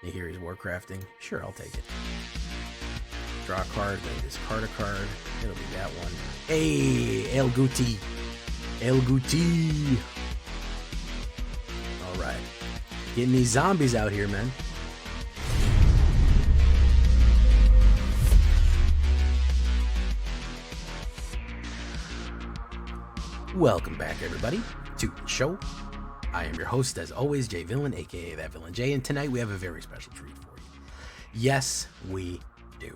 And here he's Warcrafting. Sure, I'll take it. Draw a card, then discard a card. It'll be that one. Hey, El Guti. El Guti. Alright. Getting these zombies out here, man. Welcome back, everybody, to the show. I am your host, as always, Jay Villain, aka That Villain Jay, and tonight we have a very special treat for you. Yes, we do.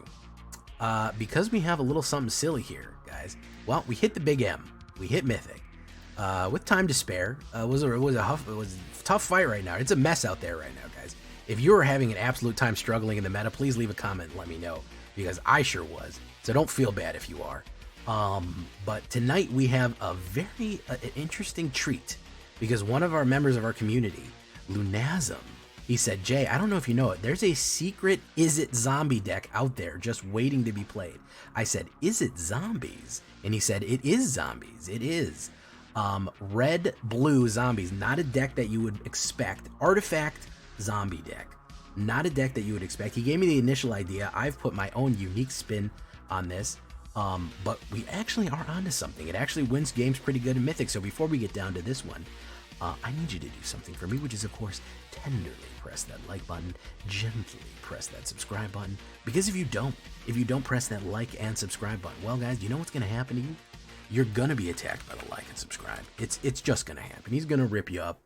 Because we have a little something silly here, guys. Well, we hit the big M. We hit Mythic. With time to spare. It was a tough fight right now. It's a mess out there right now, guys. If you are having an absolute time struggling in the meta, please leave a comment and let me know, because I sure was. So don't feel bad if you are. But tonight we have a very interesting treat, because one of our members of our community, Lunasm, he said, Jay, I don't know if you know it, there's a secret Izzet zombie deck out there just waiting to be played. I said, is it zombies? And he said, it is zombies. It is. Red, blue zombies, not a deck that you would expect. Artifact zombie deck, not a deck that you would expect. He gave me the initial idea. I've put my own unique spin on this. But we actually are onto something. It actually wins games pretty good in Mythic. So before we get down to this one, I need you to do something for me, which is, of course, tenderly press that like button, gently press that subscribe button. Because if you don't press that like and subscribe button, well, guys, you know what's going to happen to you? You're going to be attacked by the like and subscribe. It's just going to happen. He's going to rip you up.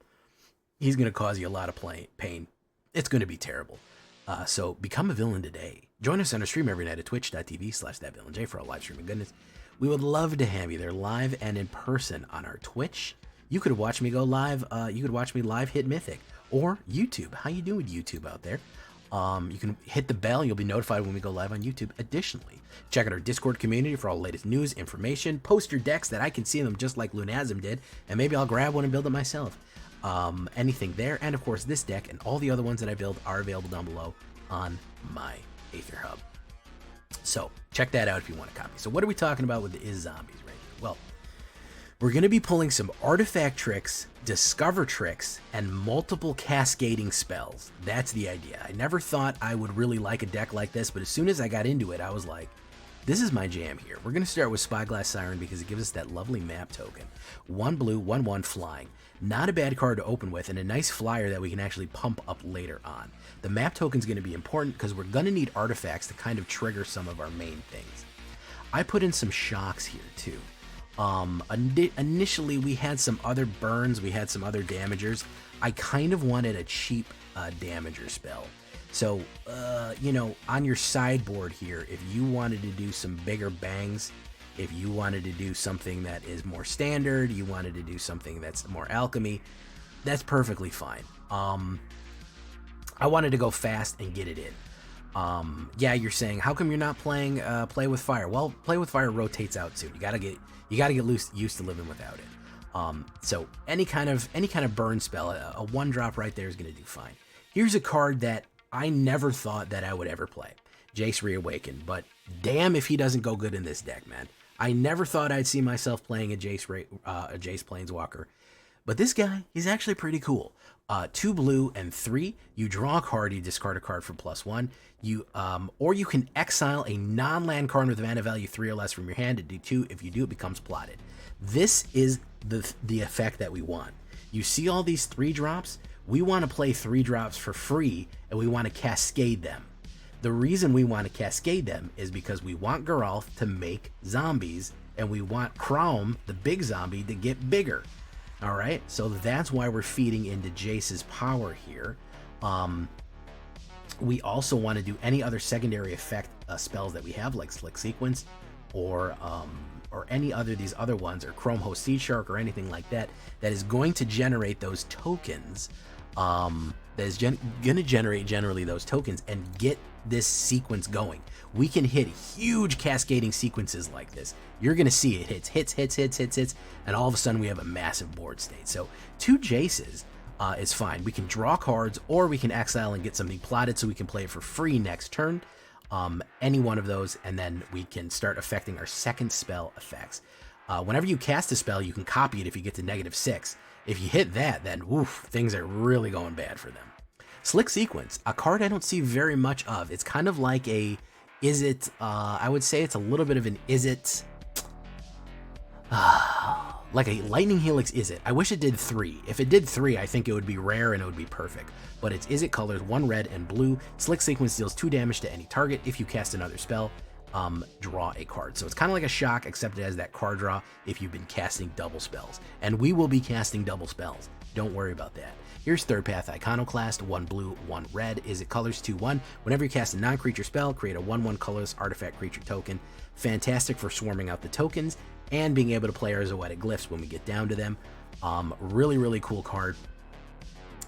He's going to cause you a lot of pain. It's going to be terrible. So become a villain today. Join us on our stream every night at twitch.tv/thatvillainj for our live streaming goodness. We would love to have you there live and in person on our Twitch. You could watch me go live. You could watch me live hit Mythic, or YouTube. How you doing, YouTube out there? You can hit the bell. You'll be notified when we go live on YouTube. Additionally, check out our Discord community for all the latest news, information. Post your decks that I can see them just like Lunasm did, and maybe I'll grab one and build it myself. Anything there, and of course this deck and all the other ones that I build are available down below on my AetherHub. So check that out if you want a copy. So what are we talking about with the Izzet zombies right here? Well, we're going to be pulling some artifact tricks, discover tricks, and multiple cascading spells. That's the idea. I never thought I would really like a deck like this, but as soon as I got into it, I was like, this is my jam here. We're going to start with Spyglass Siren because it gives us that lovely map token. 1 blue, 1/1 flying. Not a bad card to open with, and a nice flyer that we can actually pump up later on. The map token is going to be important because we're going to need artifacts to kind of trigger some of our main things. I put in some shocks here too. Initially we had some other burns, we had some other damagers. I kind of wanted a cheap damager spell. So, you know, on your sideboard here, if you wanted to do some bigger bangs, if you wanted to do something that is more standard, you wanted to do something that's more alchemy, that's perfectly fine. I wanted to go fast and get it in. Yeah, you're saying, how come you're not playing Play with Fire? Well, Play with Fire rotates out soon. You gotta get used to living without it. So any kind of burn spell, a 1-drop right there is gonna do fine. Here's a card that I never thought that I would ever play. Jace Reawakened, but damn if he doesn't go good in this deck, man. I never thought I'd see myself playing a Jace Planeswalker, but this guy, he's actually pretty cool. 2 blue and 3, you draw a card, you discard a card for +1. Or you can exile a non-land card with mana value 3 or less from your hand to do 2. If you do, it becomes plotted. This is the effect that we want. You see all these 3-drops? We want to play 3-drops for free, and we want to cascade them. The reason we want to cascade them is because we want Geralf to make zombies, and we want Chrome, the big zombie, to get bigger. All right, so that's why we're feeding into Jace's power here. We also want to do any other secondary effect spells that we have, like Slick Sequence, or any other these other ones, or Chrome Host Seed Shark, or anything like that, that is going to generate those tokens. That is going to generate generally those tokens and get this sequence going. We can hit huge cascading sequences like this. You're going to see it hits, and all of a sudden we have a massive board state. So 2 Jaces is fine. We can draw cards, or we can exile and get something plotted so we can play it for free next turn. Any one of those, and then we can start affecting our second spell effects. Whenever you cast a spell, you can copy it if you get to -6. If you hit that, then woof, things are really going bad for them. Slick Sequence, a card I don't see very much of. It's kind of like a Izzet, I would say it's a little bit of an Izzet, like a Lightning Helix Izzet. I wish it did 3. If it did 3, I think it would be rare and it would be perfect. But it's Izzet colors, 1 red and blue. Slick Sequence deals 2 damage to any target. If you cast another spell, draw a card. So it's kind of like a shock, except it has that card draw if you've been casting double spells. And we will be casting double spells. Don't worry about that. Here's Third Path Iconoclast, 1 blue, 1 red. Izzet colors 2/1. Whenever you cast a non-creature spell, create a 1/1 colorless artifact creature token. Fantastic for swarming out the tokens and being able to play our Zoetic Glyphs when we get down to them. Really, really cool card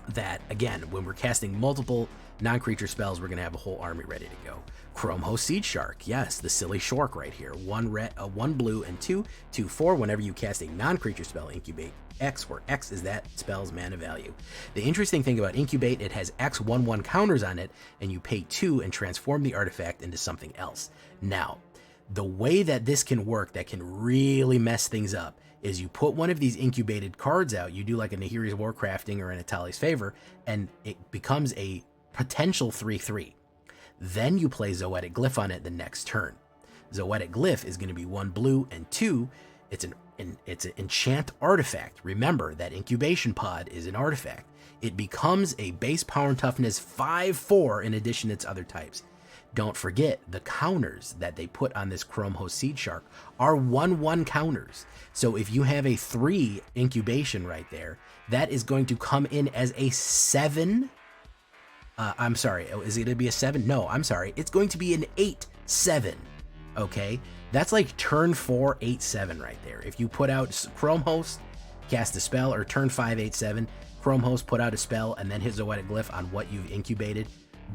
that, again, when we're casting multiple non-creature spells, we're going to have a whole army ready to go. Chrome Host Seed Shark. Yes, the silly shark right here. 1 red, 1 blue, and 2/4. Whenever you cast a non-creature spell, incubate X, where X is that spell's mana value. The interesting thing about Incubate, it has X 1/1 counters on it, and you pay 2 and transform the artifact into something else. Now, the way that this can work that can really mess things up is you put one of these incubated cards out, you do like a Nahiri's Warcrafting or an Atali's Favor, and it becomes a potential 3/3. Then you play Zoetic Glyph on it the next turn. Zoetic Glyph is going to be 1 blue and 2. It's an enchant artifact. Remember that Incubation Pod is an artifact. It becomes a base power and toughness 5/4 in addition to its other types. Don't forget the counters that they put on this Chrome Host Seed Shark are 1/1 counters. So if you have a 3 incubation right there, that is going to come in as a 7. I'm sorry, is it going to be a 7? No, I'm sorry. It's going to be an 8/7. Okay, that's like turn 4, 8/7 right there. If you put out Chrome Host, cast a spell, or turn 5, 8/7, Chrome Host put out a spell and then hit Zoetic Glyph on what you've incubated,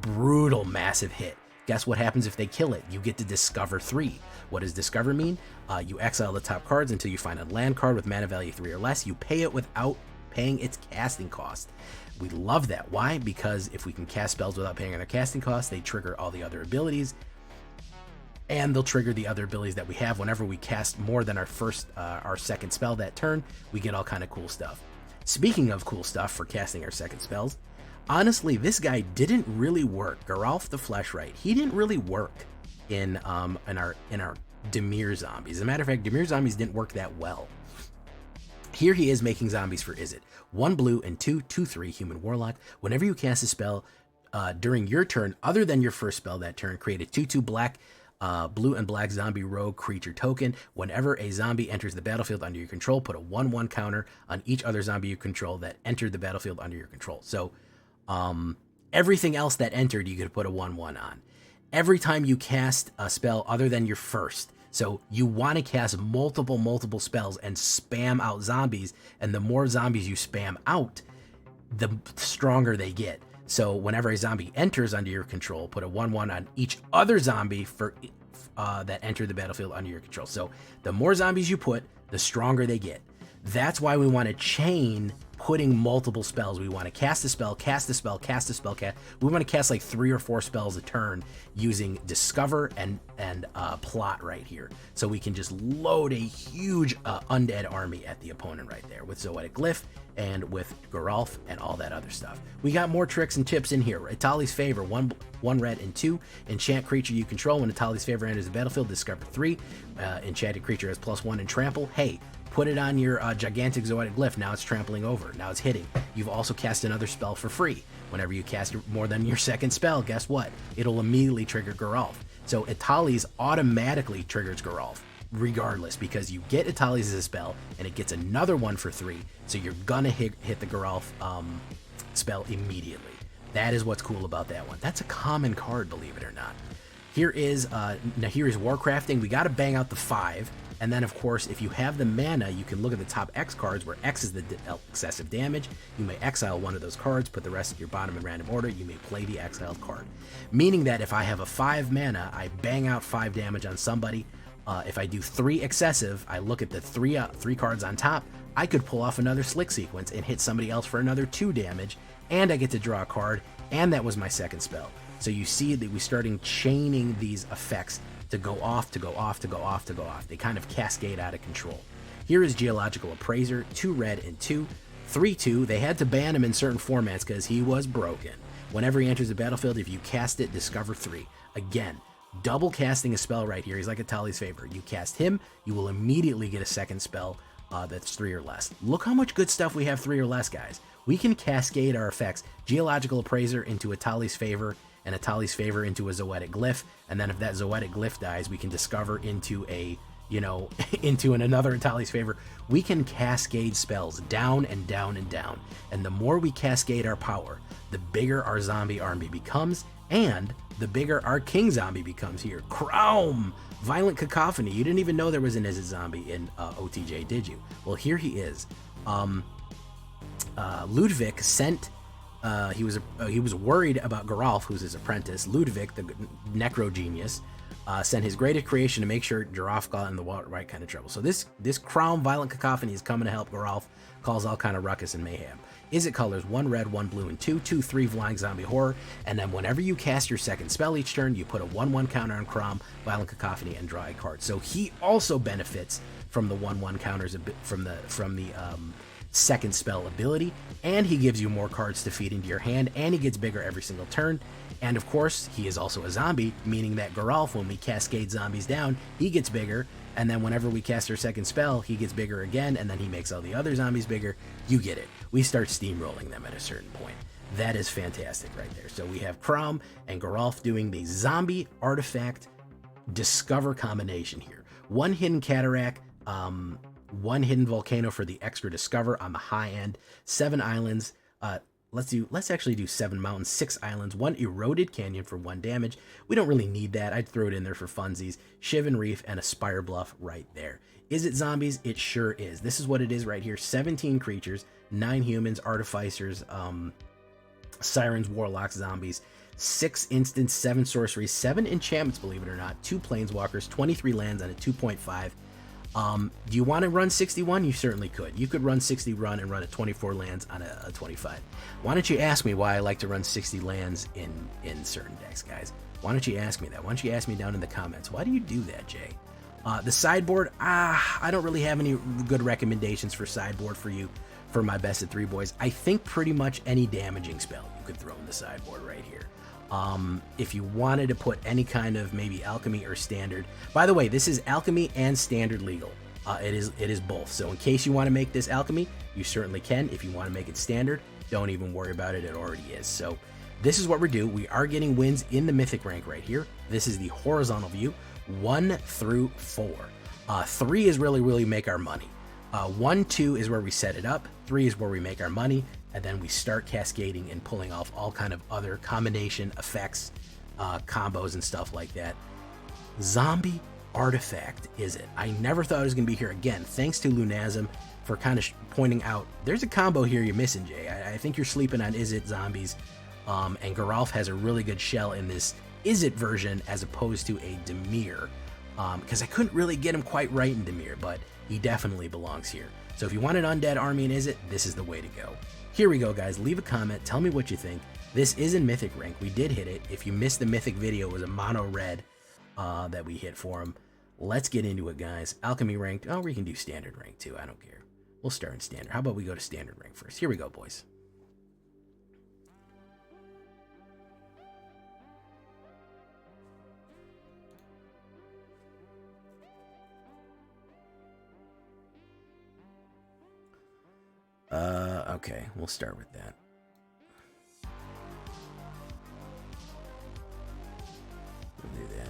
brutal, massive hit. Guess what happens if they kill it? You get to discover 3. What does discover mean? You exile the top cards until you find a land card with mana value 3 or less. You pay it without paying its casting cost. We love that. Why? Because if we can cast spells without paying our casting costs, they trigger all the other abilities, and they'll trigger the other abilities that we have. Whenever we cast more than our second spell that turn, we get all kind of cool stuff. Speaking of cool stuff for casting our second spells, honestly, this guy didn't really work. Geralf the Fleshwright, he didn't really work in our Dimir zombies. As a matter of fact, Dimir zombies didn't work that well. Here he is making zombies for Izzet. 1 blue and 2/3 Human Warlock. Whenever you cast a spell during your turn, other than your first spell that turn, create a 2/2 black, blue and black zombie rogue creature token. Whenever a zombie enters the battlefield under your control, put a 1/1 counter on each other zombie you control that entered the battlefield under your control. So everything else that entered, you could put a 1/1 on. Every time you cast a spell other than your first, so you want to cast multiple spells and spam out zombies, and the more zombies you spam out, the stronger they get. So whenever a zombie enters under your control, put a 1/1 on each other zombie that entered the battlefield under your control. So the more zombies you put, the stronger they get. That's why we want to chain putting multiple spells. We want to cast a spell, cast a spell, cast a spell, we want to cast like 3 or 4 spells a turn using Discover and Plot right here. So we can just load a huge undead army at the opponent right there with Zoetic Glyph and with Geralf and all that other stuff. We got more tricks and tips in here. Atali's Favor, 1 red and 2. Enchant creature you control. When Atali's Favor enters the battlefield, discover 3. Enchanted creature has +1 in trample. Hey, put it on your gigantic Zoetic Glyph. Now it's trampling over. Now it's hitting. You've also cast another spell for free. Whenever you cast more than your second spell, guess what? It'll immediately trigger Geralf. So Atali's automatically triggers Geralf, regardless, because you get Atali's as a spell, and it gets another one for 3. So you're gonna hit the Geralf spell immediately. That is what's cool about that one. That's a common card, believe it or not. Here is Nahiri's Warcrafting. We got to bang out the 5. And then, of course, if you have the mana, you can look at the top X cards, where X is the excessive damage. You may exile one of those cards, put the rest at your bottom in random order. You may play the exiled card. Meaning that if I have a 5 mana, I bang out 5 damage on somebody. If I do 3 excessive, I look at the 3 cards on top. I could pull off another Slick Sequence and hit somebody else for another 2 damage. And I get to draw a card. And that was my second spell. So you see that we're starting chaining these effects to go off, to go off, to go off, to go off. They kind of cascade out of control. Here is Geological Appraiser, 2 red and 2, 3/2. They had to ban him in certain formats because he was broken. Whenever he enters the battlefield, if you cast it, discover 3. Again, double casting a spell right here. He's like a Tali's Favor. You cast him, you will immediately get a second spell that's 3 or less. Look how much good stuff we have 3 or less, guys. We can cascade our effects. Geological Appraiser into a Tali's Favor, and a Tali's Favor into a Zoetic Glyph, and then if that Zoetic Glyph dies, we can discover into a, you know, into another Tali's Favor. We can cascade spells down and down and down, and the more we cascade our power, the bigger our zombie army becomes, and the bigger our king zombie becomes here. Chrome! Violent Cacophony. You didn't even know there was an Izzet zombie in OTJ, did you? Well, here he is. Ludwig sent... he was worried about Geralf, who's his apprentice. Ludwig, the necro genius, sent his greatest creation to make sure Geralf got in the right kind of trouble. So this Crown Violent Cacophony is coming to help Geralf, cause all kind of ruckus and mayhem. Izzet colors 1 red, 1 blue, and 2/3 Flying Zombie Horror, and then whenever you cast your second spell each turn, you put a 1/1 counter on Crom, Violent Cacophony, and draw a card. So he also benefits from the 1/1 counters from the second spell ability, and he gives you more cards to feed into your hand, and he gets bigger every single turn. And of course, he is also a zombie, meaning that Geralf, when we cascade zombies down, he gets bigger, and then whenever we cast our second spell, he gets bigger again, and then he makes all the other zombies bigger. You get it. We start steamrolling them at a certain point. That is fantastic right there. So we have Crom and Geralf doing the zombie artifact discover combination here. 1 hidden cataract, 1 hidden volcano for the extra discover on the high end, 7 islands. Let's actually do 7 mountains, 6 islands, 1 eroded canyon for 1 damage. We don't really need that. I'd throw it in there for funsies. Shivan Reef and a Spire Bluff right there. Is it zombies? It sure is. This is what it is right here. 17 creatures, 9 humans, artificers, sirens, warlocks, zombies, 6 instants, 7 sorceries, 7 enchantments, believe it or not, 2 planeswalkers, 23 lands on a 2.5. Do you want to run 61? You certainly could. You could run 60 run and run a 24 lands on a 25. Why don't you ask me why I like to run 60 lands in certain decks, guys? Why don't you ask me that? Why don't you ask me down in the comments? Why do you do that, Jay? The sideboard, I don't really have any good recommendations for sideboard for you for my best of 3 boys. I think pretty much any damaging spell you could throw in the sideboard right here. If you wanted to put any kind of maybe alchemy or standard, by the way, this is alchemy and standard legal. It is both. So in case you want to make this alchemy, you certainly can. If you want to make it standard, don't even worry about it. It already is. So this is what we're doing. We are getting wins in the mythic rank right here. This is the horizontal view, 1 through 4. 3 is really make our money. 1, 2 is where we set it up. 3 is where we make our money. And then we start cascading and pulling off all kind of other combination effects, combos and stuff like that. Zombie artifact is it? I never thought it was going to be here again. Thanks to Lunasm for kind of pointing out there's a combo here you're missing, Jay. I think you're sleeping on Izzet zombies. And Geralf has a really good shell in this Izzet version as opposed to a Dimir. Because I couldn't really get him quite right in Dimir, but he definitely belongs here. So if you want an undead army in Izzet, this is the way to go. Here we go, guys. Leave a comment. Tell me what you think. This is in Mythic rank. We did hit it. If you missed the Mythic video, it was a mono red that we hit for him. Let's get into it, guys. Alchemy ranked. Oh, we can do standard rank too. I don't care. We'll start in standard. How about we go to standard rank first? Here we go, boys. Okay, we'll start with that. We'll do that.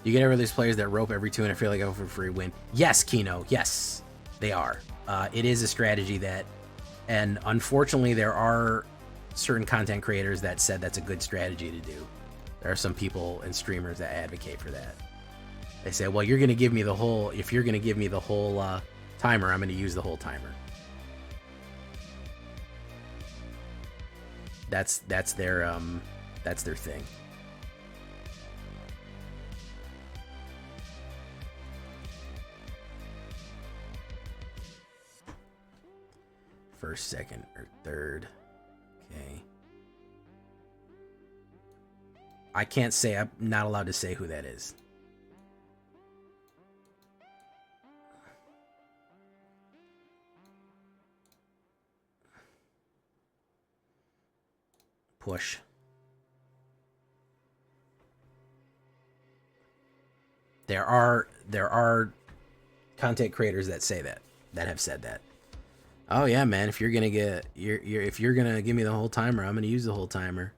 You get over these players that rope every 2 and I feel like I go for a free win. Yes, Kino. Yes, they are. It is a strategy that, and unfortunately, there are certain content creators that said that's a good strategy to do. There are some people and streamers that advocate for that. They say, well, you're going to give me the whole, if you're going to give me the whole timer, I'm going to use the whole timer. That's their thing. First, second, or third. Okay. I can't say, I'm not allowed to say who that is. Push. There are content creators that say that have said that. Oh yeah, man, if you're gonna if you're gonna give me the whole timer, I'm gonna use the whole timer.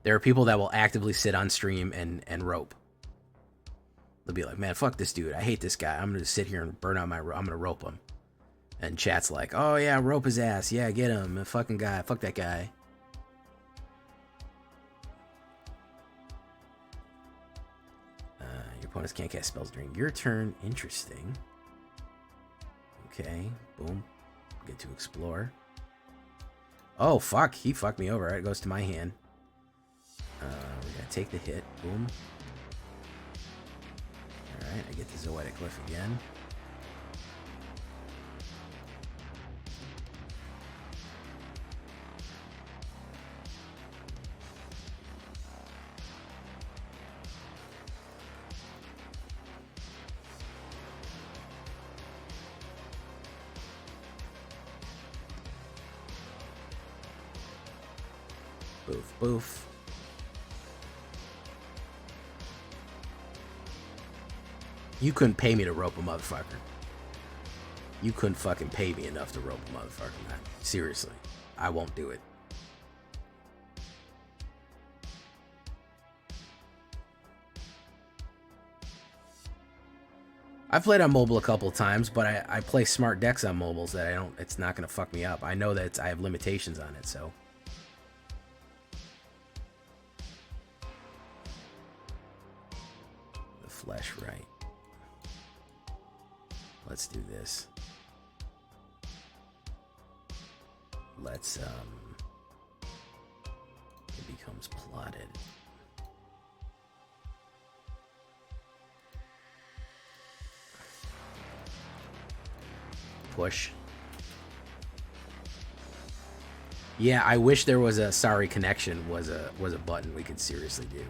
There are people that will actively sit on stream and rope. They'll be like, man, fuck this dude. I hate this guy. I'm gonna sit here and burn out my rope. I'm gonna rope him. And chat's like, oh yeah, rope his ass. Yeah, get him. A fucking guy. Fuck that guy. Your opponents can't cast spells during your turn. Interesting. Okay, boom. Get to explore. Oh, fuck. He fucked me over. All right, it goes to my hand. We gotta take the hit. Boom. Alright, I get the Zoetic Glyph again. Boof, boof. You couldn't pay me to rope a motherfucker. You couldn't fucking pay me enough to rope a motherfucker, man. Seriously. I won't do it. I've played on mobile a couple of times, but I play smart decks on mobiles that it's not going to fuck me up. I know that I have limitations on it, so. The flesh, right. Let's do this. Let's, it becomes plotted. Push. Yeah, I wish there was a sorry connection was a button we could seriously do.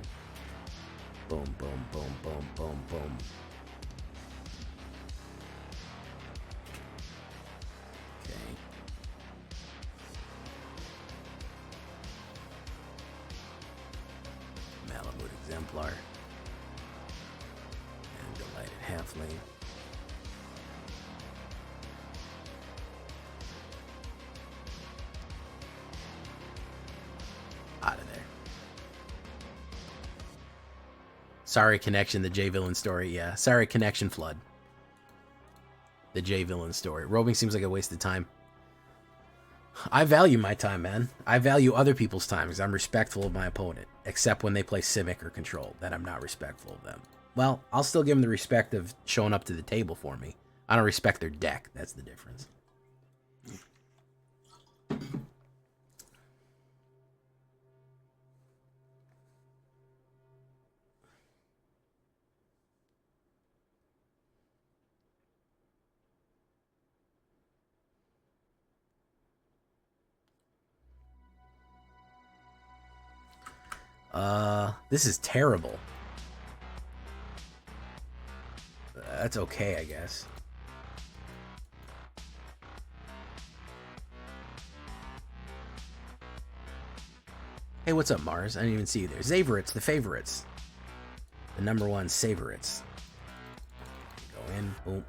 Boom, boom, boom, boom, boom, boom. Exemplar and Delighted Halfling. Out of there. Sorry connection, the J Villain story. Yeah, sorry connection flood. The J Villain story. Roving seems like a waste of time. I value my time, man. I value other people's time because I'm respectful of my opponent. Except when they play Simic or Control, then I'm not respectful of them. Well, I'll still give them the respect of showing up to the table for me. I don't respect their deck. That's the difference. This is terrible. That's okay, I guess. Hey, what's up, Mars? I didn't even see you there. Zavorites, the favorites. The #1 favorites. Go in, boom.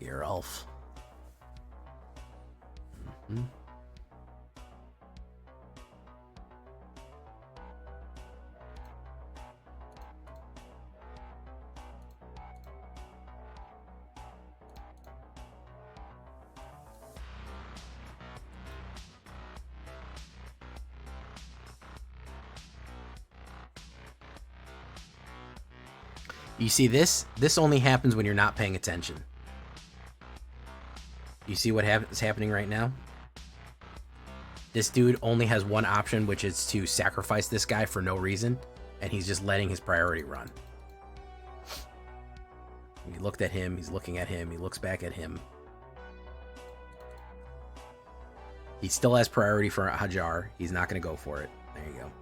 Geralf. Mm-hmm. You see this? This only happens when you're not paying attention. You see what is happening right now? This dude only has one option, which is to sacrifice this guy for no reason, and he's just letting his priority run. He looked at him, he's looking at him, he looks back at him. He still has priority for Hajar. He's not going to go for it. There you go.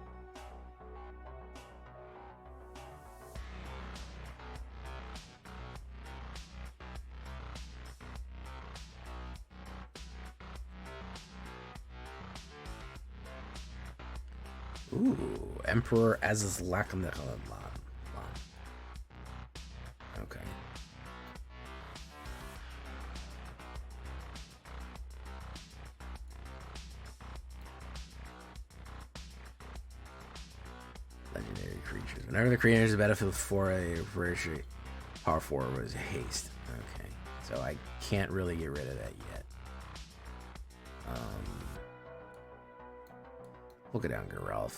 Ooh, Emperor Azizlak. Okay. Legendary creatures. Whenever the creator is a battlefield for a rarity, power 4 was haste. Okay. So I can't really get rid of that yet. We'll go down Geralf.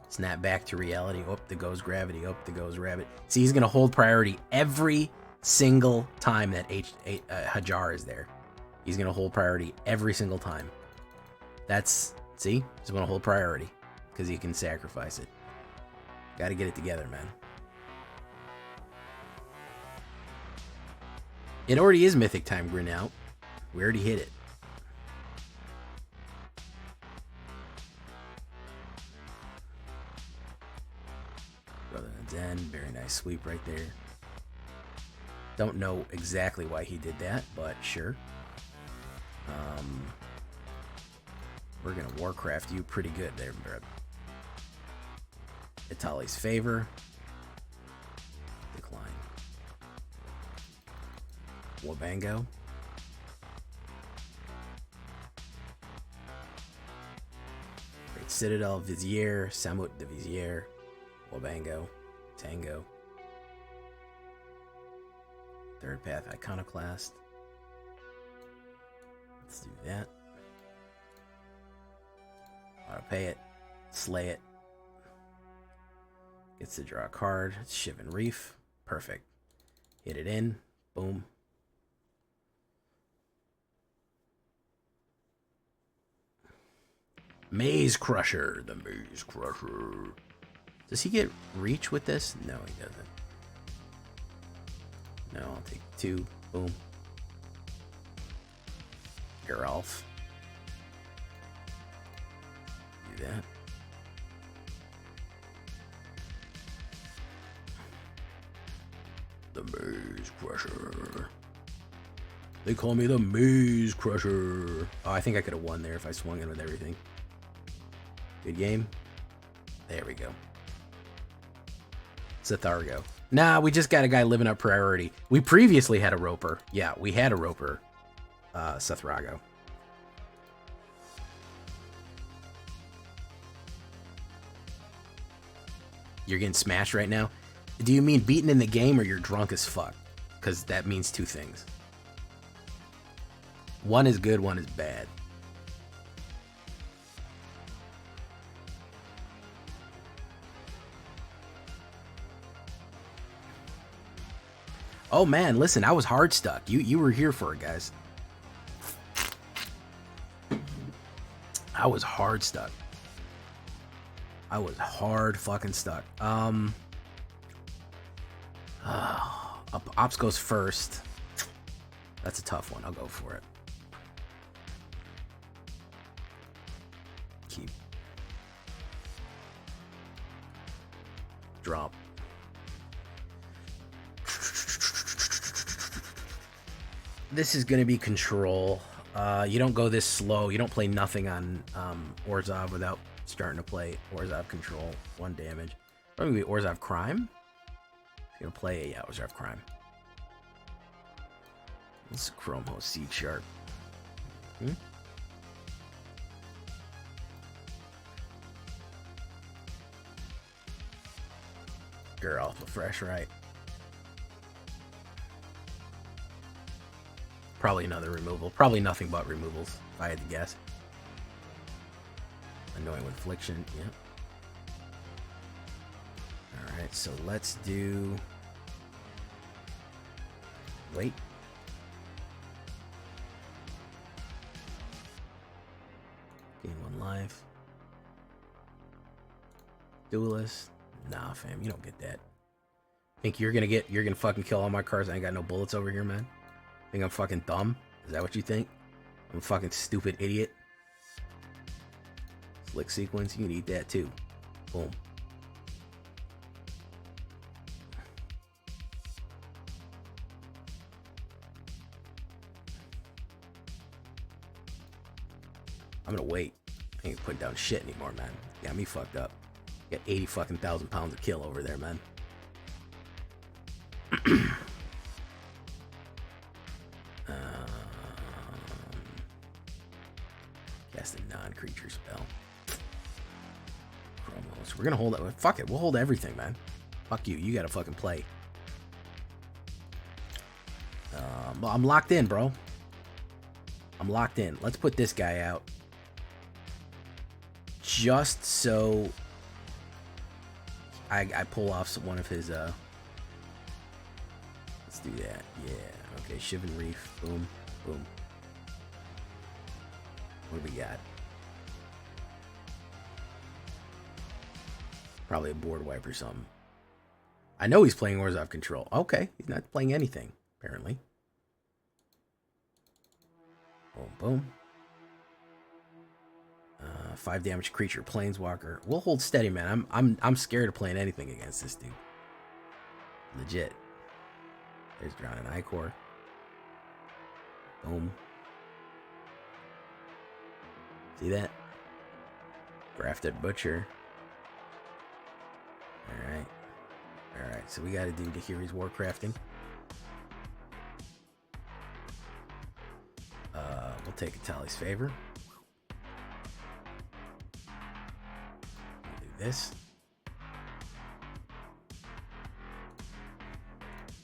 Snap back to reality. Oh, there goes gravity. Oh, there goes rabbit. See, he's going to hold priority every single time that Hajar is there. He's going to hold priority every single time. That's, see, he's going to hold priority because he can sacrifice it. Got to get it together, man. It already is Mythic time, Grin out. We already hit it. Brother and Zen, very nice sweep right there. Don't know exactly why he did that, but sure. We're gonna Warcraft you pretty good there, bro. Itali's favor. Decline. Wabango. Great Citadel, Vizier, Samut de Vizier, Wabango, Tango. Third Path Iconoclast. Let's do that. Auto pay it. Slay it. Gets to draw a card. Shivan Reef. Perfect. Hit it in. Boom. Maze Crusher. The Maze Crusher. Does he get reach with this? No, he doesn't. No, I'll take 2. Boom. Geralf. Do that. The Maze Crusher. They call me the Maze Crusher. Oh, I think I could have won there if I swung in with everything. Good game. There we go. Zathargo. Nah, we just got a guy living up priority. We previously had a roper. Yeah, we had a roper. Zathrago. You're getting smashed right now? Do you mean beaten in the game or you're drunk as fuck? Because that means 2 things. One is good, one is bad. Oh man, listen, I was hard stuck. You were here for it, guys. I was hard stuck. I was hard fucking stuck. Ops goes first. That's a tough one. I'll go for it. Keep. Drop. This is going to be control. You don't go this slow. You don't play nothing on Orzhov without starting to play Orzhov control. 1 damage. Probably Orzhov Crime. He's going to play Orzhov Crime. This is Chrome Host C Sharp. Geralf fresh, right? Probably another removal. Probably nothing but removals, if I had to guess. Annoying with Affliction, yep. Alright, so let's do... Wait. Gain 1 life. Duelist. Nah, fam, you don't get that. Think you're gonna fucking kill all my cards? I ain't got no bullets over here, man. Think I'm fucking dumb? Is that what you think? I'm a fucking stupid idiot. Slick sequence, you can eat that too. Boom. I'm gonna wait. I ain't putting down shit anymore, man. Got me fucked up. Got 80 fucking thousand pounds of kill over there, man. Cast a non-creature spell. Chromos. We're gonna hold it. Fuck it. We'll hold everything, man. Fuck you. You gotta fucking play. Well, I'm locked in, bro. I'm locked in. Let's put this guy out. Just so I pull off one of his, let's do that. Yeah. Okay, Shivan Reef. Boom. Boom. What do we got? Probably a board wipe or something. I know he's playing Orzhov Control. Okay, he's not playing anything, apparently. Boom, boom. 5 damage creature, Planeswalker. We'll hold steady, man. I'm scared of playing anything against this dude. Legit. There's Drowning Icor. Boom. See that? Grafted Butcher. Alright. Alright, so we gotta do Dahiri's Warcrafting. We'll take Atali's Favor. We'll do this.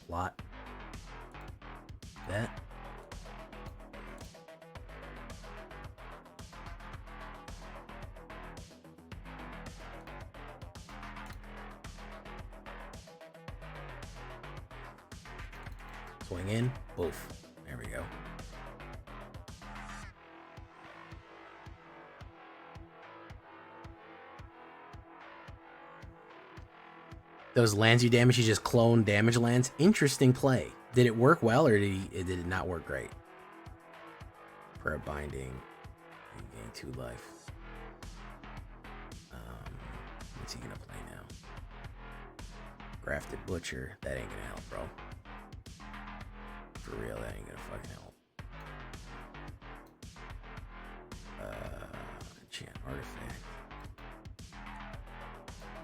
Plot. That. Swing in, boof. There we go. Those lands you damage, you just clone damage lands. Interesting play. Did it work well, or did it not work great? Prayer Binding. You gain 2 life. What's he gonna play now? Grafted Butcher. That ain't gonna help, bro. For real, that ain't gonna fucking help. Enchant Artifact.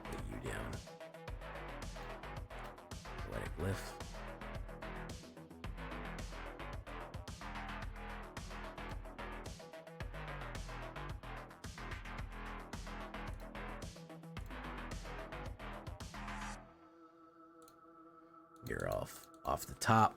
Put you down. Poetic Glyph. You're off the top.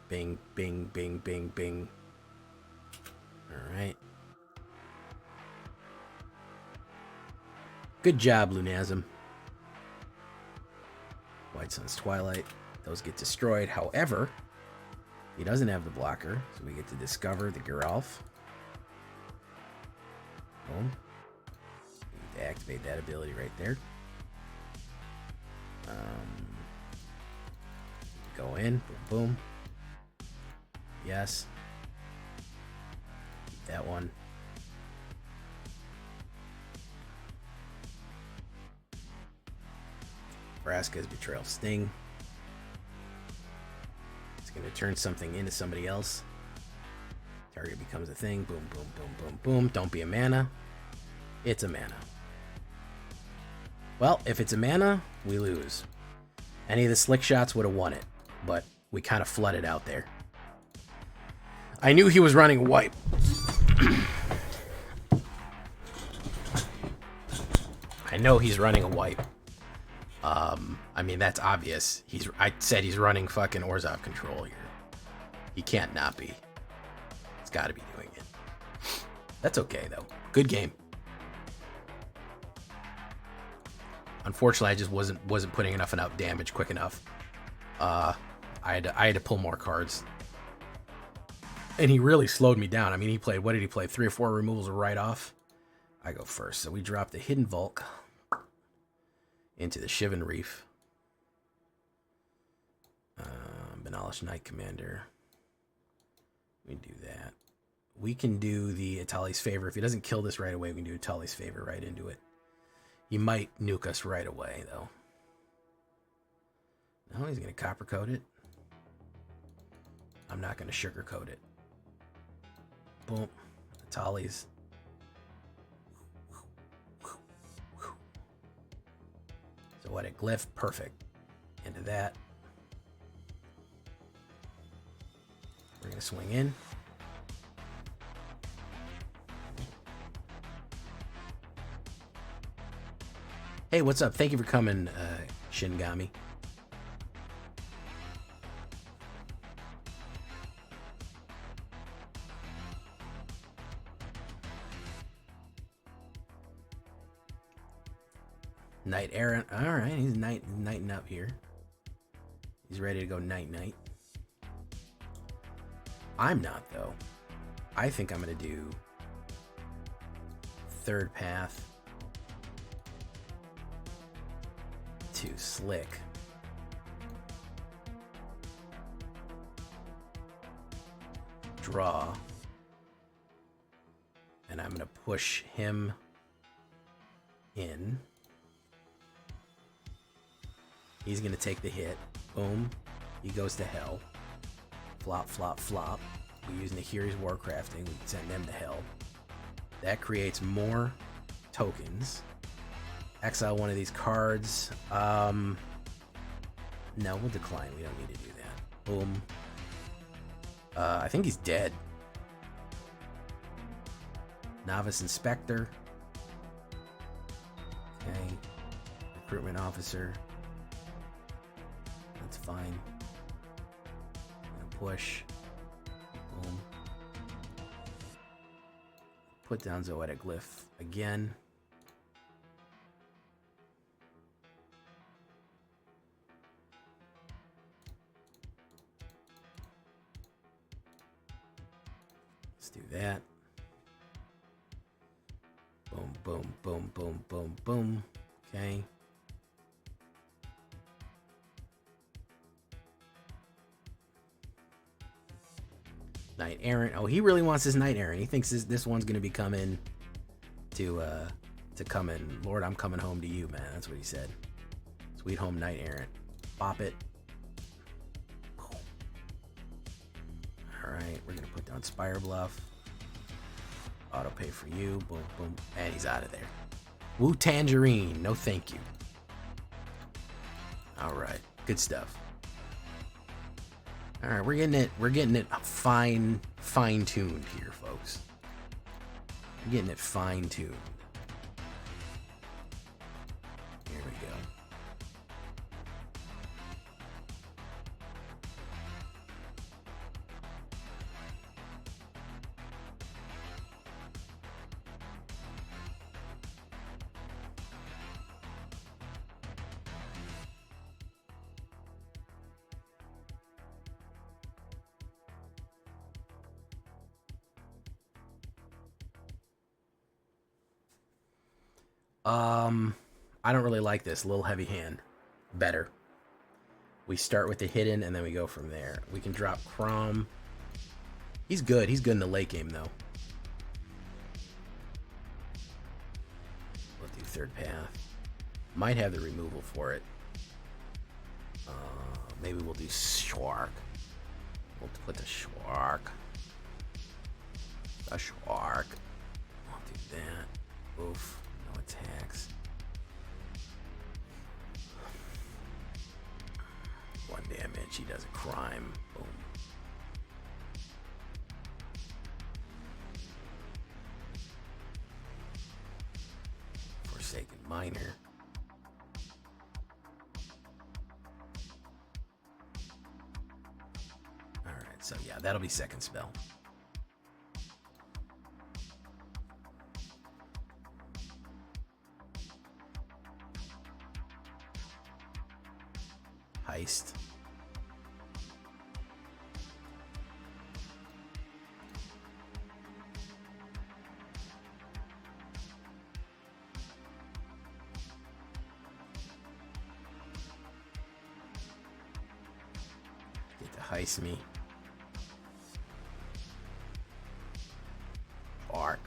Bing, bing, bing, bing, bing. All right. Good job, Lunasm. White Sun's Twilight. Those get destroyed. However, he doesn't have the blocker, so we get to discover the Geralf. Boom. We need to activate that ability right there. Go in. Boom, boom. Yes. Keep that one. Vraska's Betrayal Sting. It's going to turn something into somebody else. Target becomes a thing. Boom, boom, boom, boom, boom. Don't be a mana. It's a mana. Well, if it's a mana, we lose. Any of the slick shots would have won it, but we kind of flooded out there. I knew he was running a wipe. I know he's running a wipe. I mean, that's obvious. I said he's running fucking Orzhov Control here. He can't not be. He's got to be doing it. That's okay, though. Good game. Unfortunately, I just wasn't putting enough damage quick enough. I had to pull more cards. And he really slowed me down. I mean, he played, what did he play? 3 or 4 removals right off. I go first. So we drop the Hidden Volk into the Shivan Reef. Benolosh Knight Commander. We can do that. We can do the Atali's Favor. If he doesn't kill this right away, we can do Atali's Favor right into it. He might nuke us right away, though. No, he's going to copper coat it. I'm not going to sugarcoat it. Boom. Atali's. So what a glyph. Perfect. Into that. We're going to swing in. Hey, what's up? Thank you for coming, Shingami. Knight Errant. All right, he's knighting up here. He's ready to go night-night. I'm not, though. I think I'm going to do third path to Slick. Draw. And I'm going to push him in. He's going to take the hit. Boom. He goes to hell. Flop, flop, flop. We use Nahiri's Warcrafting. We send them to hell. That creates more tokens. Exile one of these cards. No, we'll decline. We don't need to do that. Boom. I think he's dead. Novice Inspector. Okay. Recruitment Officer. That's fine. Push. Boom. Put down Zoetic Glyph again. Let's do that. Boom, boom, boom, boom, boom, boom. Okay. Knight Errant. Oh, he really wants this Knight Errant. He thinks this one's going to be coming to come in. Lord, I'm coming home to you, man. That's what he said. Sweet home Knight Errant. Bop it. All right, we're going to put down Spire Bluff. Auto pay for you. Boom, boom. And he's out of there. Woo Tangerine. No thank you. All right. Good stuff. All right, we're getting it fine-tuned here, folks. We're getting it fine-tuned. Here we go. I don't really like this. A little heavy hand. Better. We start with the hidden and then we go from there. We can drop Crom. He's good. He's good in the late game, though. We'll do third path. Might have the removal for it. Maybe we'll do Shark. We'll put the Shark. A Shark. I'll do that. Oof. No attacks. One damage. He does a crime. Boom. Forsaken Miner. Alright, so yeah, that'll be second spell. Heist. Get heist me. Arc.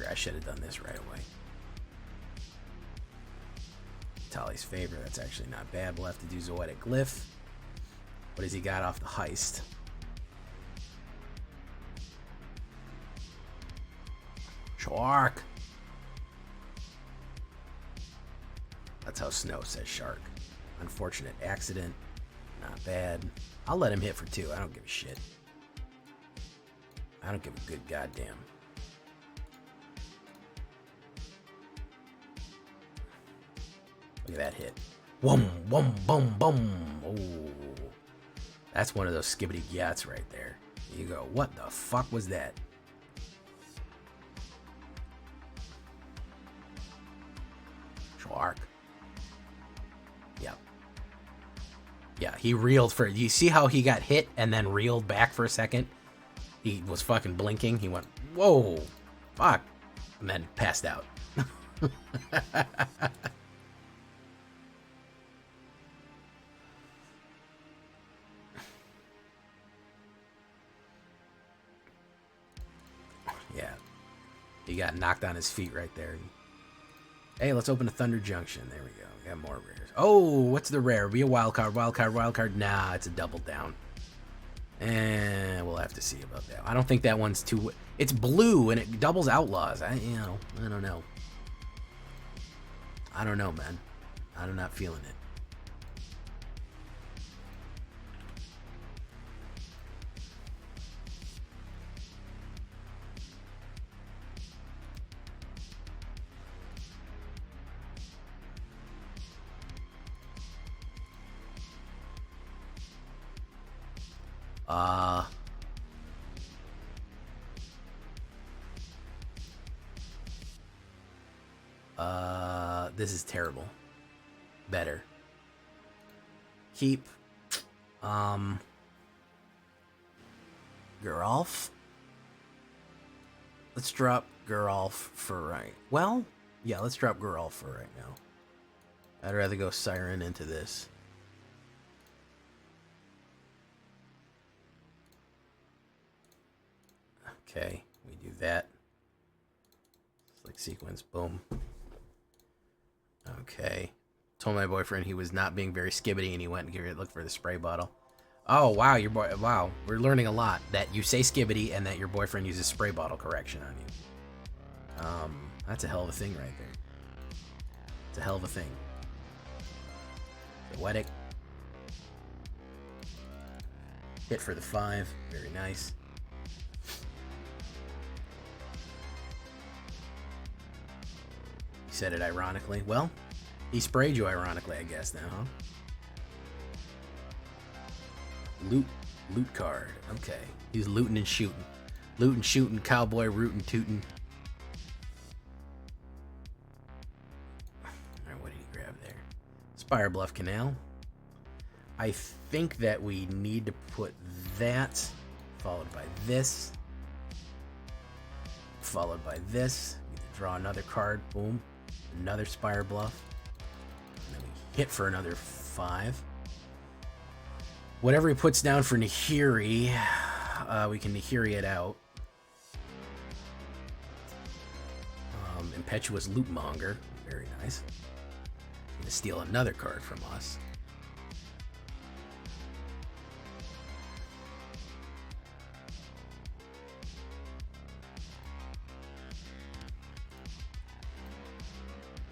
I should have done this right away. Tali's favor, that's actually not bad. We'll have to do Zoetic Glyph. What has he got off the heist? Shark! That's how Snow says shark. Unfortunate accident. Not bad. I'll let him hit for 2. I don't give a shit. I don't give a good goddamn. Look at that hit. Wum, wum, bum, bum. Oh. That's one of those skibbity yats right there. You go, what the fuck was that? Shark. Yep. Yeah, he reeled for... You see how he got hit and then reeled back for a second? He was fucking blinking. He went, whoa, fuck. And then passed out. Yeah. He got knocked on his feet right there. Hey, let's open a Thunder Junction. There we go. We got more rares. Oh, what's the rare? Be a wild card, wild card, wild card. Nah, it's a double down. And we'll have to see about that. I don't think that one's too... It's blue and it doubles Outlaws. I don't know. I don't know, man. I'm not feeling it. This is terrible. Better. Keep. Geralf. Let's drop Geralf for right. Well, yeah, let's drop Geralf for right now. I'd rather go Siren into this. Okay, we do that. Like sequence, boom. Okay. Told my boyfriend he was not being very skibbity and he went and looked for the spray bottle. Oh, wow, wow, we're learning a lot. That you say skibbity and that your boyfriend uses spray bottle correction on you. That's a hell of a thing right there. It's a hell of a thing. Poetic. Hit for the 5. Very nice. He said it ironically. Well, he sprayed you ironically, I guess, now, huh? Loot card. Okay. He's looting and shooting. Looting, shooting, cowboy, rootin', tootin'. Alright, what did he grab there? Spire Bluff Canal. I think that we need to put that, followed by this, followed by this. We need to draw another card. Boom. Another Spire Bluff. And then we hit for another 5. Whatever he puts down for Nahiri, we can Nahiri it out. Impetuous Lootmonger. Very nice. Gonna steal another card from us.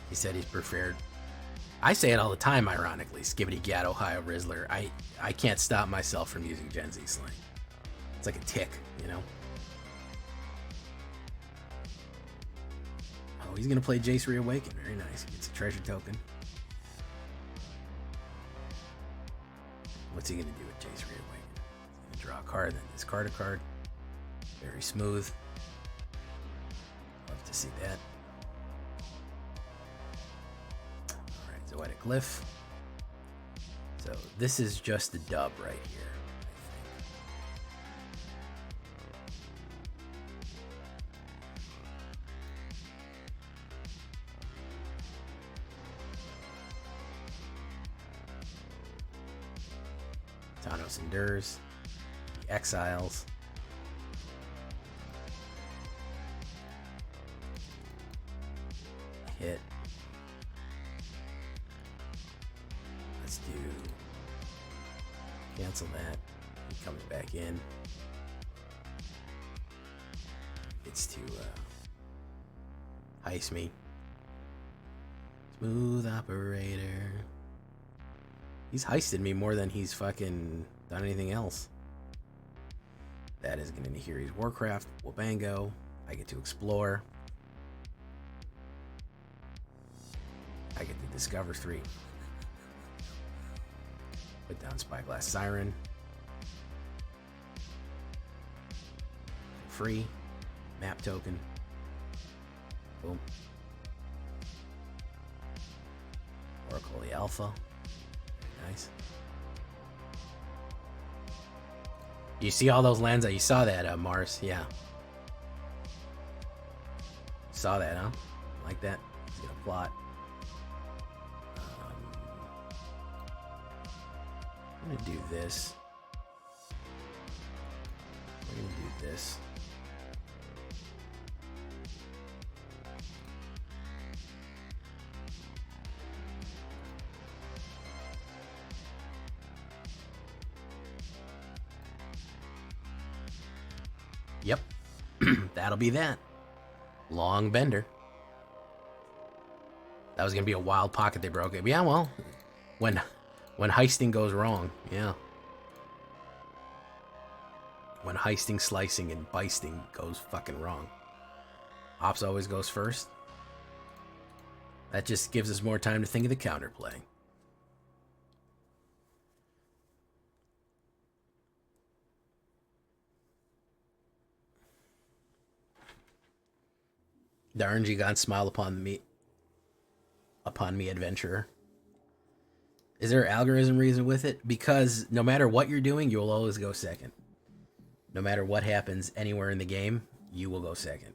He said he's preferred. I say it all the time, ironically. Skibbity Gat, Ohio Rizzler. I can't stop myself from using Gen Z slang. It's like a tick, you know? Oh, he's going to play Jace Reawaken. Very nice. Gets a treasure token. What's he going to do with Jace Reawaken? He's going to draw a card, then discard a card. Very smooth. Love to see that. Zoetic Glyph. So this is just a dub right here, I think. Thanos endures. He exiles. Hit. Let's do... Cancel that. He comes back in. Gets to heist me. Smooth operator. He's heisted me more than he's fucking done anything else. That is going to hear he's Warcraft. Wabango. I get to explore. I get to discover 3. Put down Spyglass Siren. Free. Map token. Boom. Oracle the Alpha. Nice. You see all those lands? You saw that, Mars. Yeah. Saw that, huh? Like that. He's gonna plot. I'm gonna do this. We're gonna do this. Yep. That'll be that. Long Bender. That was gonna be a wild pocket they broke it. Yeah, well, when heisting goes wrong, yeah. When heisting, slicing, and bisting goes fucking wrong. Ops always goes first. That just gives us more time to think of the counterplay. The RNG gods smile upon me, adventurer. Is there algorithm reason with it? Because no matter what you're doing, you'll always go second. No matter what happens anywhere in the game, you will go second.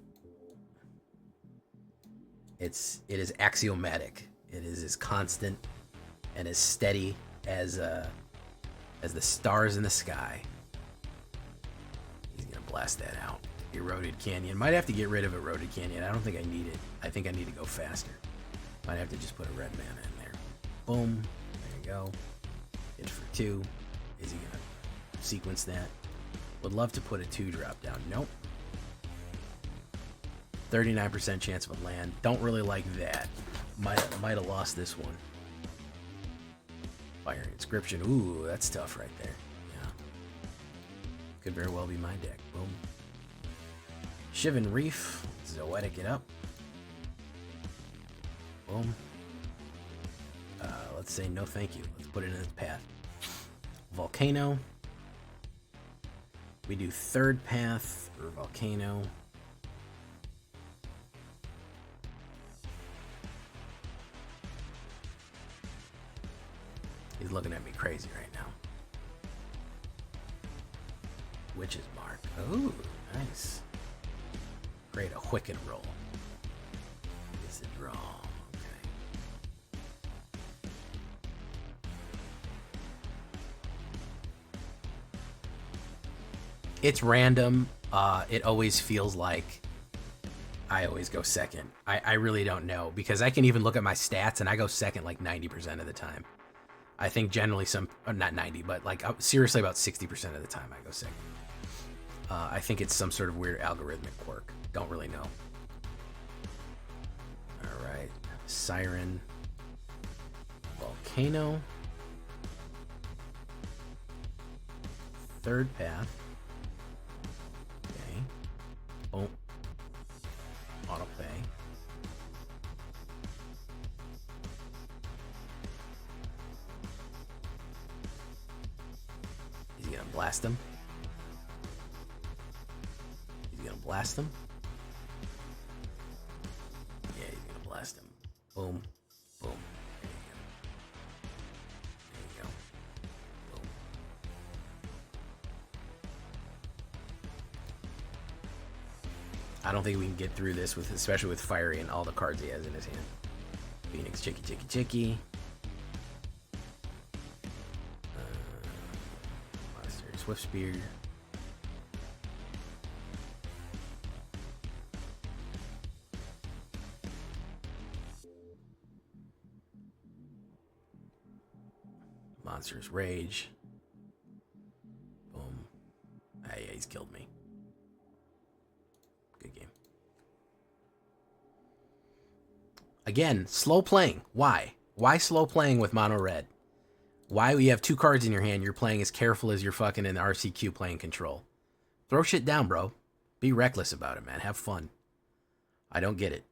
It is axiomatic. It is as constant and as steady as the stars in the sky. He's gonna blast that out. Eroded Canyon. Might have to get rid of Eroded Canyon. I don't think I need it. I think I need to go faster. Might have to just put a red mana in there. Boom. There you go. Hit for 2. Is he gonna sequence that? Would love to put a 2-drop down. Nope. 39% chance of a land. Don't really like that. Might have lost this one. Fire Inscription. Ooh, that's tough right there. Yeah. Could very well be my deck. Boom. Shivan Reef. Zoetic it up. Boom. Let's say no thank you. Let's put it in its path. Volcano. We do 3rd path for Volcano. He's looking at me crazy right now. Witch's Mark. Ooh, nice. Create a Wicked roll. It's a draw. Okay. It's random. It always feels like I always go second. I really don't know, because I can even look at my stats and I go second like 90% of the time. I think generally not 90, but like seriously about 60% of the time I go second. I think it's some sort of weird algorithmic quirk. Don't really know. All right. Siren. Volcano. 3rd path. Okay. Oh. Auto pay. Is he gonna blast him? He's gonna blast him? Yeah, he's gonna blast him. Boom. Boom. There you go. There you go. Boom. I don't think we can get through this with, especially with Fiery and all the cards he has in his hand. Phoenix, Chicky. Swift Spear. Monster's Rage. Boom. Ah, yeah, he's killed me. Good game. Again, slow playing. Why? Why slow playing with mono red? Why when you have 2 cards in your hand, you're playing as careful as you're fucking in the RCQ playing control? Throw shit down, bro. Be reckless about it, man. Have fun. I don't get it.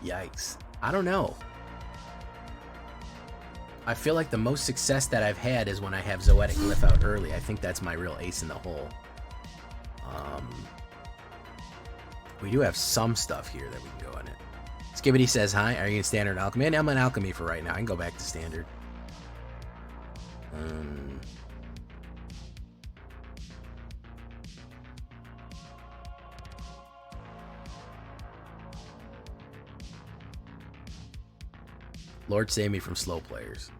Yikes. I don't know. I feel like the most success that I've had is when I have Zoetic Glyph out early. I think that's my real ace in the hole. We do have some stuff here that we can go in it. Skibbity says, hi, are you in Standard Alchemy? And I'm in Alchemy for right now. I can go back to Standard. Lord save me from slow players.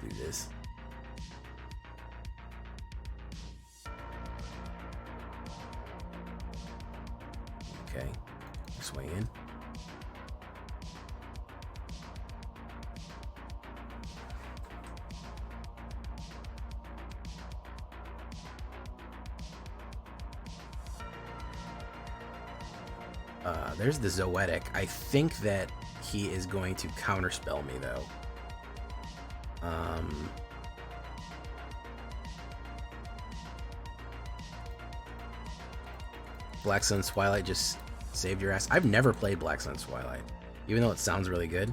Let's do this. Okay, swing in. There's the Zoetic. I think that he is going to counterspell me, though. Black Sun's Twilight just saved your ass. I've never played Black Sun's Twilight, even though it sounds really good.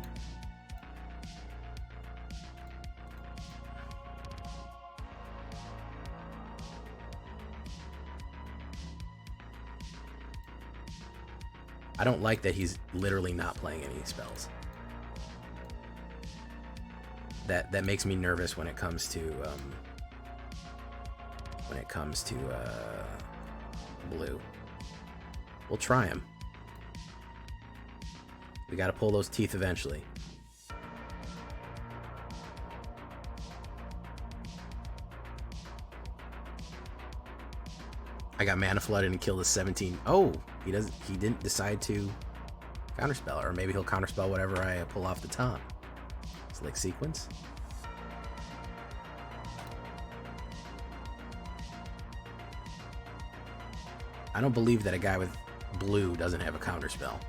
I don't like that he's literally not playing any spells. That makes me nervous when it comes to blue. We'll try him. We got to pull those teeth eventually. I got mana flooded and killed a 17. Oh, he didn't decide to counterspell, or maybe he'll counterspell whatever I pull off the top. Select sequence. I don't believe that a guy with blue doesn't have a counterspell.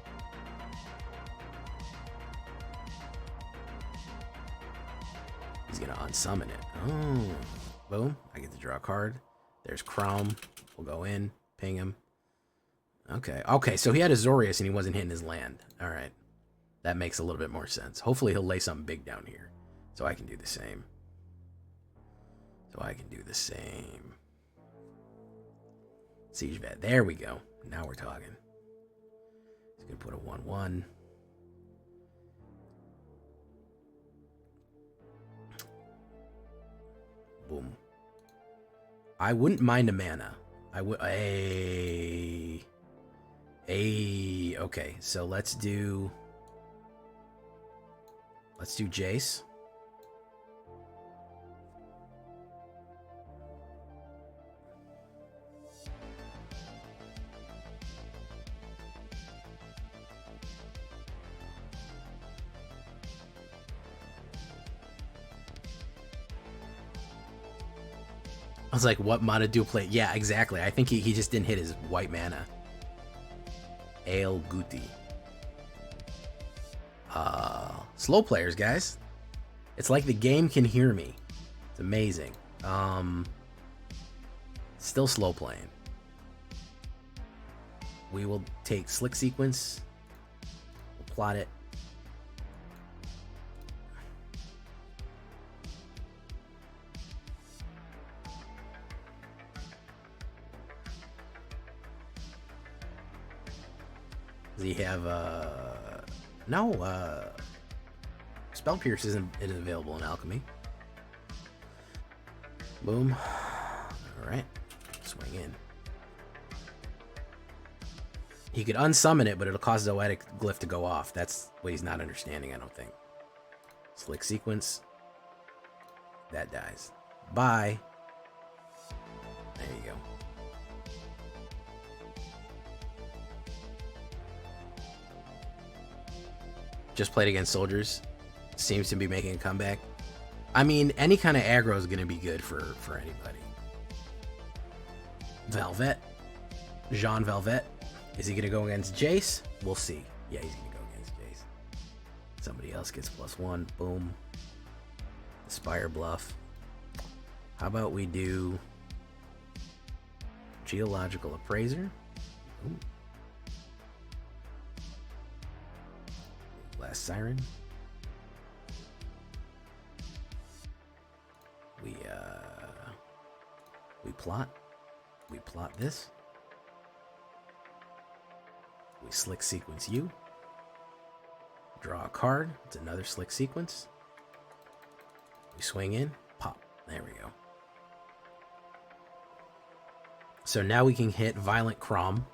He's gonna unsummon it. Oh, boom! I get to draw a card. There's Chrome. We'll go in, ping him. Okay, so he had Azorius and he wasn't hitting his land. All right, that makes a little bit more sense. Hopefully he'll lay something big down here, so I can do the same. Siege Vet. There we go. Now we're talking. He's gonna put a 1/1. Boom. I wouldn't mind a mana. I would. Okay, so let's do Jace. I was like, what mana do play? Yeah, exactly. I think he just didn't hit his white mana. Ale Guti. Slow players, guys. It's like the game can hear me. It's amazing. Still slow playing. We will take Slick Sequence. We'll plot it. Does he have no Spell Pierce isn't available in Alchemy. Boom. Alright. Swing in. He could unsummon it, but it'll cause Zoetic Glyph to go off. That's what he's not understanding, I don't think. Slick Sequence. That dies. Bye. There you go. Just played against soldiers. Seems to be making a comeback. I mean, any kind of aggro is going to be good for anybody. Velvet. Jean Velvet. Is he going to go against Jace? We'll see. Yeah, he's going to go against Jace. Somebody else gets +1. Boom. Spire Bluff. How about we do Geological Appraiser? Ooh. Last Siren. We plot this. We Slick Sequence you. Draw a card. It's another Slick Sequence. We swing in. Pop. There we go. So now we can hit Violent Crom.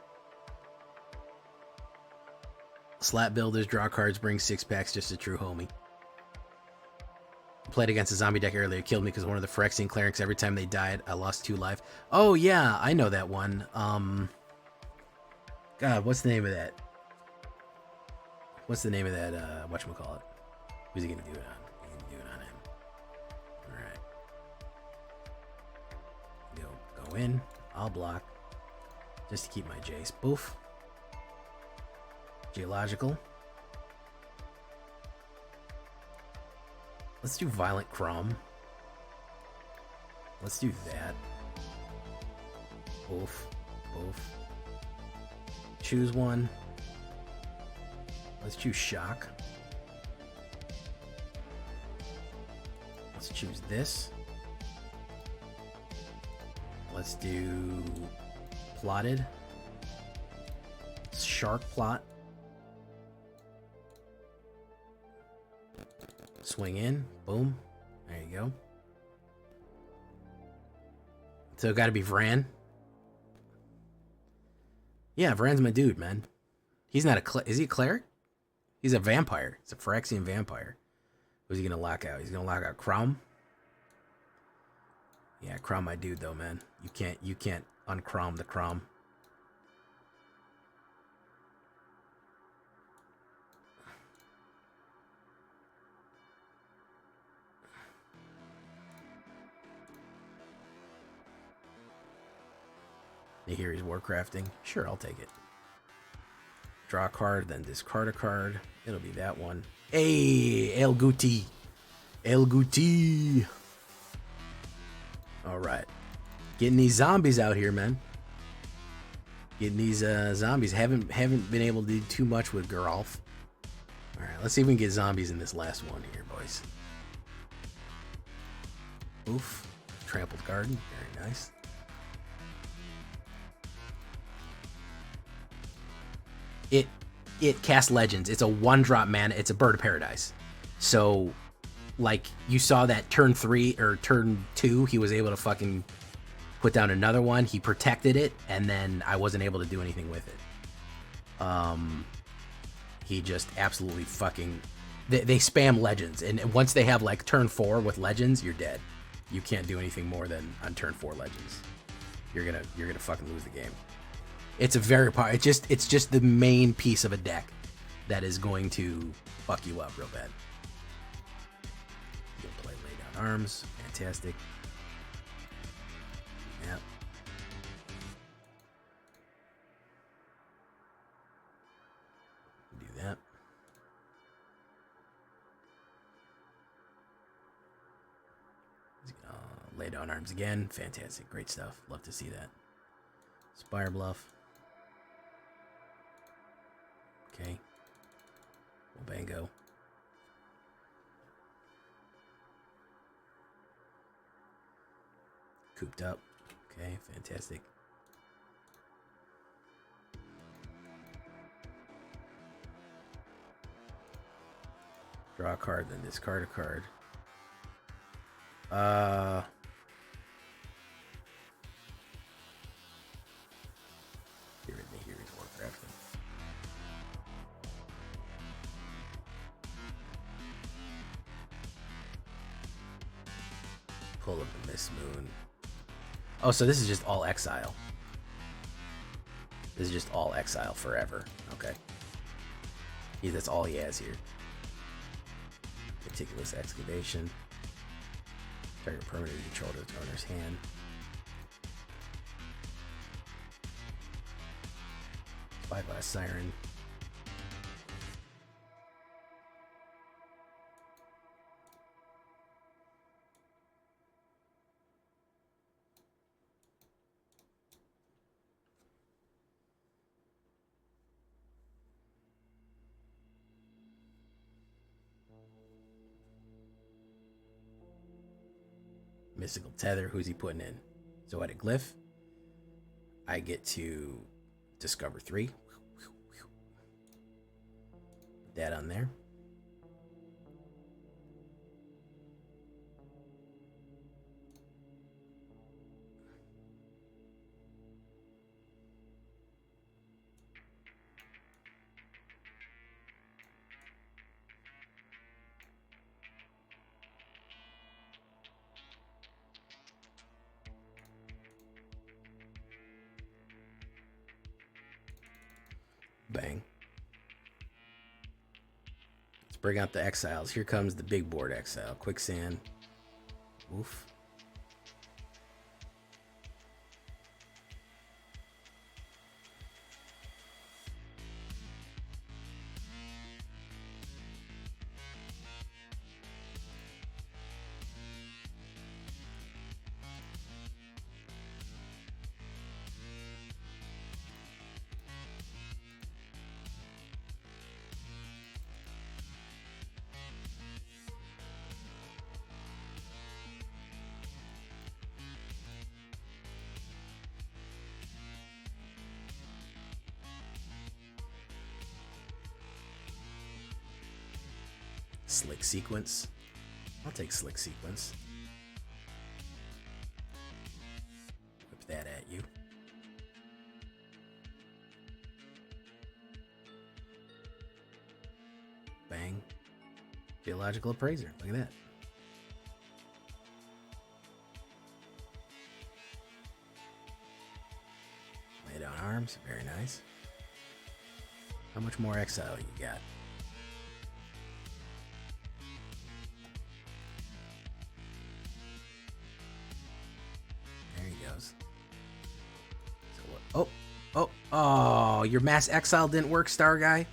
Slap Builders, draw cards, bring 6-packs, just a true homie. Played against a zombie deck earlier, killed me because one of the Phyrexian clerics, every time they died, I lost 2 life. Oh yeah, I know that one. God, what's the name of that? What's the name of that, whatchamacallit? Who's he gonna do it on? He's gonna do it on him. Alright. Go in, I'll block. Just to keep my Jace. Boof. Geological. Let's do Violent Crom. Let's do that. Oof. Oof. Choose one. Let's choose Shock. Let's choose this. Let's do Plotted. Shark Plot. Swing in. Boom. There you go. So got to be Vran. Yeah, Vran's my dude, man. He's not a... Is he a cleric? He's a vampire. He's a Phyrexian vampire. Who's he going to lock out? He's going to lock out Crom. Yeah, Crom my dude, though, man. You can't uncrom the Crom. You hear he's warcrafting? Sure, I'll take it. Draw a card, then discard a card. It'll be that one. Hey, El Guti. El Guti. Alright. Getting these zombies out here, man. Getting these zombies. Haven't been able to do too much with Geralf. Alright, let's see if we can get zombies in this last one here, boys. Oof. Trampled Garden. Very nice. It casts Legends. It's a 1-drop mana. It's a Bird of Paradise. So, like, you saw that turn 3 or turn 2, he was able to fucking put down another one. He protected it, and then I wasn't able to do anything with it. He just absolutely fucking... They spam Legends, and once they have, like, turn 4 with Legends, you're dead. You can't do anything more than on turn 4 Legends. You're gonna fucking lose the game. It's a very it's just the main piece of a deck that is going to fuck you up real bad. You'll play Lay Down Arms, fantastic. Yep. Do that. Lay down arms again. Fantastic. Great stuff. Love to see that. Spire Bluff. Okay. Bango. Cooped up. Okay, fantastic. Draw a card, then discard a card. Here's Warcraft. Pull up the Mist Moon. Oh, so this is just all exile. This is just all exile forever. Okay. Yeah, that's all he has here. Meticulous Excavation. Target permanently controlled to the owner's hand. Spyglass Siren. Mystical Tether. Who's he putting in? Zoetic Glyph. I get to discover 3. Put that on there. Bang. Let's bring out the exiles. Here comes the big board exile. Quicksand. Oof. Slick Sequence. I'll take Slick Sequence. Whip that at you. Bang. Geological Appraiser. Look at that. Lay down arms. Very nice. How much more exile you got? Oh, your mass exile didn't work, Star Guy?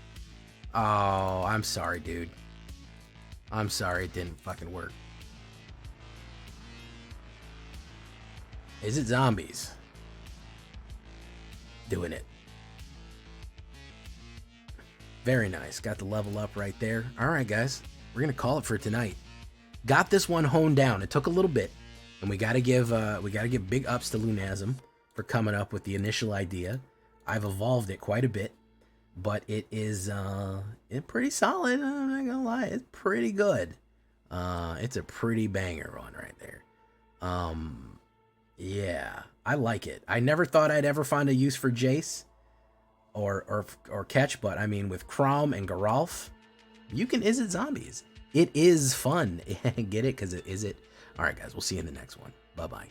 Oh, I'm sorry, dude. I'm sorry it didn't fucking work. Is it zombies? Doing it. Very nice. Got the level up right there. All right, guys. We're going to call it for tonight. Got this one honed down. It took a little bit. And we got to give big ups to Lunasm for coming up with the initial idea. I've evolved it quite a bit, but it is it's pretty solid. I'm not gonna lie, it's pretty good. It's a pretty banger one right there. Yeah, I like it. I never thought I'd ever find a use for Jace or Catch, but I mean with Crom and Geralf, you can Izzet zombies. It is fun. Get it? Because it is it. All right, guys, we'll see you in the next one. Bye bye.